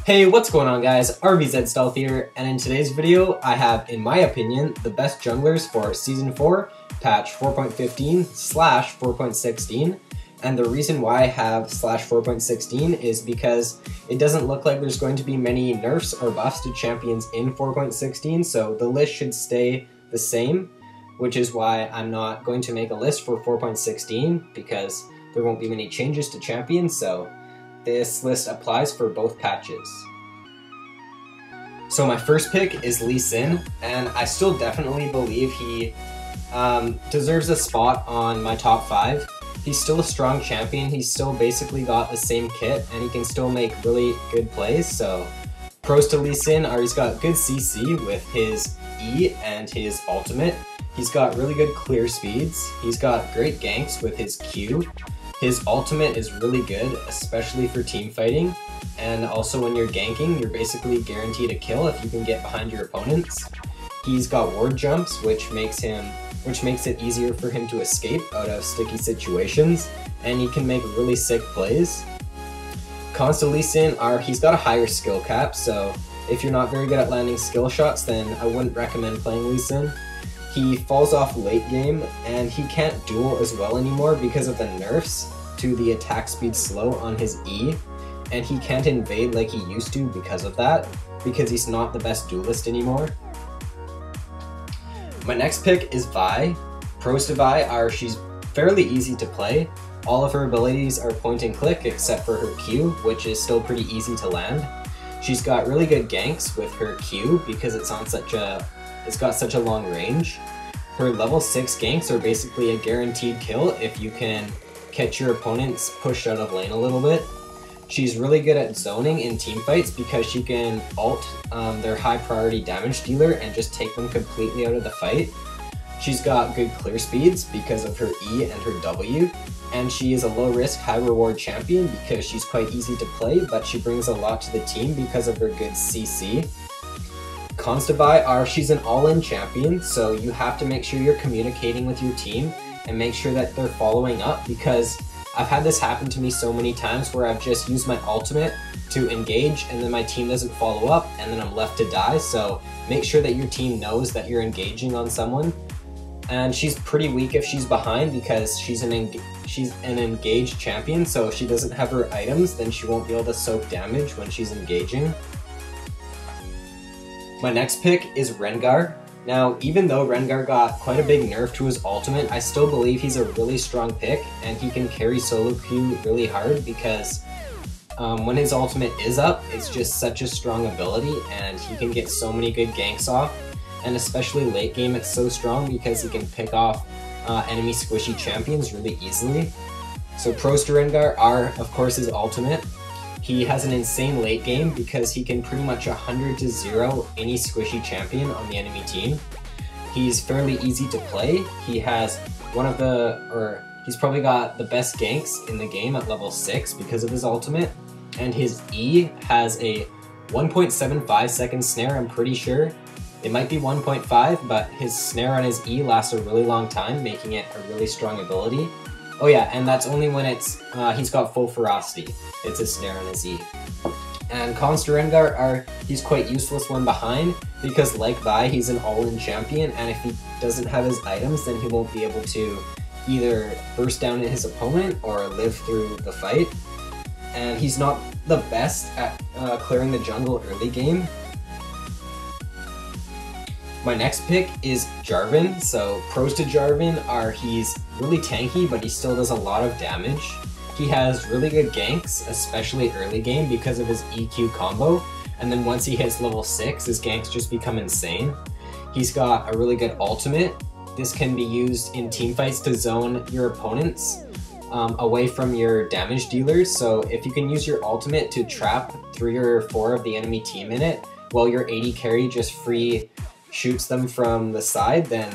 Hey, what's going on guys? RVZ Stealth here, and in today's video I have, in my opinion, the best junglers for Season 4, patch 4.15/4.16, and the reason why I have /4.16 is because it doesn't look like there's going to be many nerfs or buffs to champions in 4.16, so the list should stay the same, which is why I'm not going to make a list for 4.16 because there won't be many changes to champions, so this list applies for both patches. So my first pick is Lee Sin, and I still definitely believe he deserves a spot on my top 5. He's still a strong champion, he's still basically got the same kit, and he can still make really good plays, so pros to Lee Sin are he's got good CC with his E and his ultimate, he's got really good clear speeds, he's got great ganks with his Q, his ultimate is really good, especially for team fighting, and also when you're ganking, you're basically guaranteed a kill if you can get behind your opponents. He's got ward jumps, which makes it easier for him to escape out of sticky situations, and he can make really sick plays. Cons to Lee Sin are he's got a higher skill cap, so if you're not very good at landing skill shots, then I wouldn't recommend playing Lee Sin. He falls off late game, and he can't duel as well anymore because of the nerfs to the attack speed slow on his E, and he can't invade like he used to because of that, because he's not the best duelist anymore. My next pick is Vi. Pros to Vi are she's fairly easy to play. All of her abilities are point and click except for her Q, which is still pretty easy to land. She's got really good ganks with her Q because it's got such a long range. Her level 6 ganks are basically a guaranteed kill if you can catch your opponents pushed out of lane a little bit. She's really good at zoning in teamfights because she can ult their high priority damage dealer and just take them completely out of the fight. She's got good clear speeds because of her E and her W, and she is a low risk, high reward champion because she's quite easy to play, but she brings a lot to the team because of her good CC. Cons to Vi are she's an all-in champion, so you have to make sure you're communicating with your team and make sure that they're following up, because I've had this happen to me so many times where I've just used my ultimate to engage and then my team doesn't follow up and then I'm left to die, so make sure that your team knows that you're engaging on someone. And she's pretty weak if she's behind because she's an engaged champion, so if she doesn't have her items then she won't be able to soak damage when she's engaging. My next pick is Rengar. Now, even though Rengar got quite a big nerf to his ultimate, I still believe he's a really strong pick, and he can carry solo queue really hard because when his ultimate is up, it's just such a strong ability, and he can get so many good ganks off, and especially late game it's so strong because he can pick off enemy squishy champions really easily. So pros to Rengar are, of course, his ultimate. He has an insane late game because he can pretty much 100-0 any squishy champion on the enemy team. He's fairly easy to play. He has he's probably got the best ganks in the game at level 6 because of his ultimate. And his E has a 1.75 second snare, I'm pretty sure. It might be 1.5, but his snare on his E lasts a really long time, making it a really strong ability. Oh yeah, and that's only when he's got full ferocity. It's a snare on his E. And cons to Rengar are he's quite useless when behind because like Vi, he's an all-in champion, and if he doesn't have his items then he won't be able to either burst down at his opponent or live through the fight. And he's not the best at clearing the jungle early game. My next pick is Jarvan. So pros to Jarvan are he's really tanky, but he still does a lot of damage. He has really good ganks, especially early game because of his EQ combo, and then once he hits level 6, his ganks just become insane. He's got a really good ultimate. This can be used in teamfights to zone your opponents away from your damage dealers, so if you can use your ultimate to trap 3 or 4 of the enemy team in it, while your AD carry just free shoots them from the side, then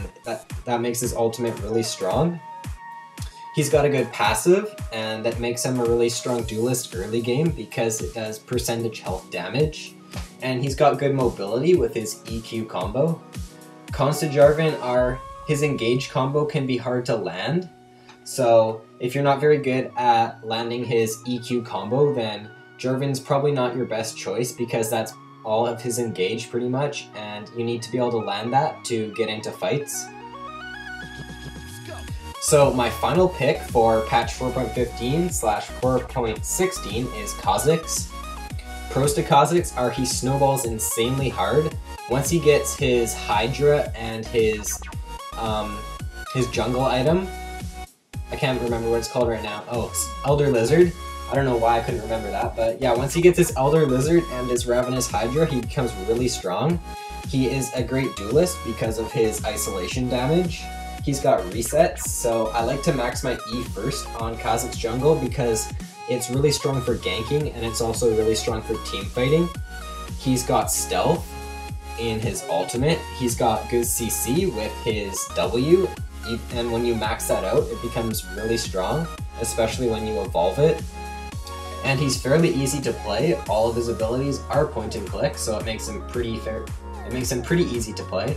that makes his ultimate really strong. He's got a good passive, and that makes him a really strong duelist early game because it does percentage health damage. And he's got good mobility with his EQ combo. Cons to Jarvan are his engage combo can be hard to land. So if you're not very good at landing his EQ combo, then Jarvan's probably not your best choice because that's all of his engage pretty much, and you need to be able to land that to get into fights. So my final pick for patch 4.15/4.16 is Kha'Zix. Pros to Kha'Zix are he snowballs insanely hard. Once he gets his Hydra and his jungle item, I can't remember what it's called right now. Oh, Elder Lizard. I don't know why I couldn't remember that, but yeah, once he gets his Elder Lizard and his Ravenous Hydra, he becomes really strong. He is a great duelist because of his isolation damage. He's got resets, so I like to max my E first on Kha'Zix jungle because it's really strong for ganking and it's also really strong for team fighting. He's got stealth in his ultimate. He's got good CC with his W, and when you max that out, it becomes really strong, especially when you evolve it. And he's fairly easy to play. All of his abilities are point and click, so it makes him pretty easy to play.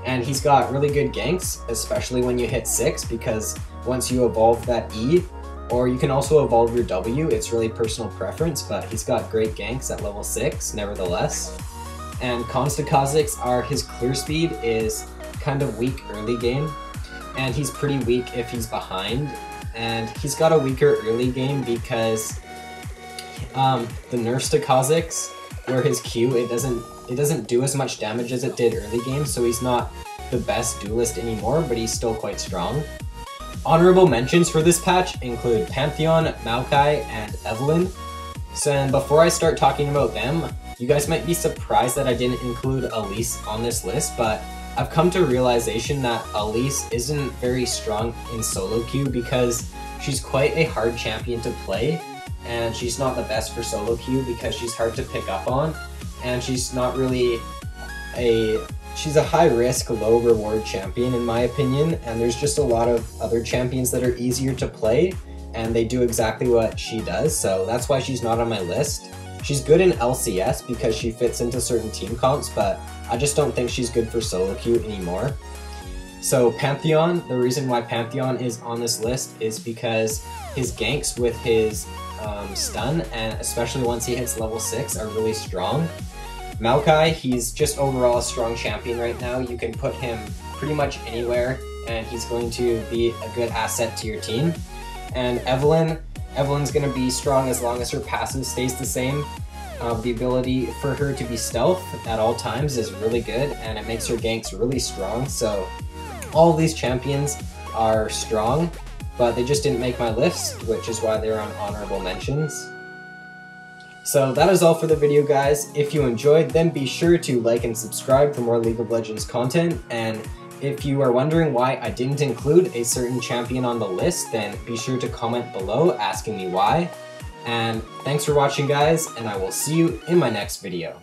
And he's got really good ganks, especially when you hit 6, because once you evolve that E, or you can also evolve your W, it's really personal preference, but he's got great ganks at level 6, nevertheless. And cons to Kha'Zix are his clear speed is kind of weak early game, and he's pretty weak if he's behind, and he's got a weaker early game because the nerfs to Kha'Zix, where his Q, it doesn't do as much damage as it did early game, so he's not the best duelist anymore, but he's still quite strong. Honorable mentions for this patch include Pantheon, Maokai, and Evelynn. So and before I start talking about them, you guys might be surprised that I didn't include Elise on this list, but I've come to realization that Elise isn't very strong in solo queue because she's quite a hard champion to play, and she's not the best for solo queue because she's hard to pick up on, and she's not really she's a high risk, low reward champion in my opinion, and there's just a lot of other champions that are easier to play, and they do exactly what she does, so that's why she's not on my list. She's good in LCS because she fits into certain team comps, but I just don't think she's good for solo queue anymore. So Pantheon, the reason why Pantheon is on this list is because his ganks with his stun, and especially once he hits level 6, are really strong. Maokai, he's just overall a strong champion right now. You can put him pretty much anywhere, and he's going to be a good asset to your team. And Evelynn's going to be strong as long as her passive stays the same. The ability for her to be stealth at all times is really good, and it makes her ganks really strong. So all of these champions are strong, but they just didn't make my list, which is why they're on honorable mentions. So that is all for the video, guys. If you enjoyed, then be sure to like and subscribe for more League of Legends content, and if you are wondering why I didn't include a certain champion on the list, then be sure to comment below asking me why. And thanks for watching, guys, and I will see you in my next video.